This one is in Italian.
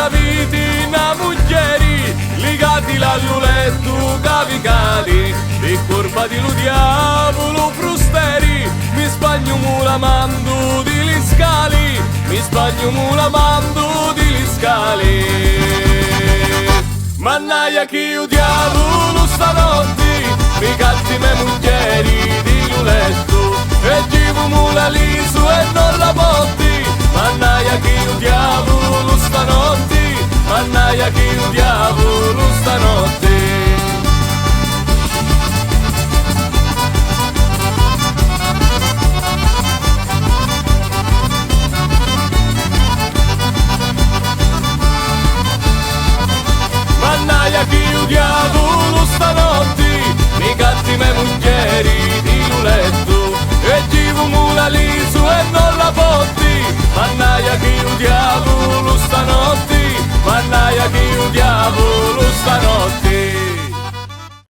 vita na muglieri, legati l'alluletto cavicali, e curva di lo diavolo frusteri, mi spagno mula mando di li scali, mi spagno mula mando di li scali. Mannaia chi o diavolo stanotte, mi catti me muglieri di lo letto, e givo mula liso e non la botti. Mannaia chi o diavolo stanotte, mannaia chi o diavolo stanotte. Mannaia chi o diavolo stanotte, mi catti me muglieri di lo letto, e givo mula liso e non la botti. Mannaia chi o diavolo stanotte.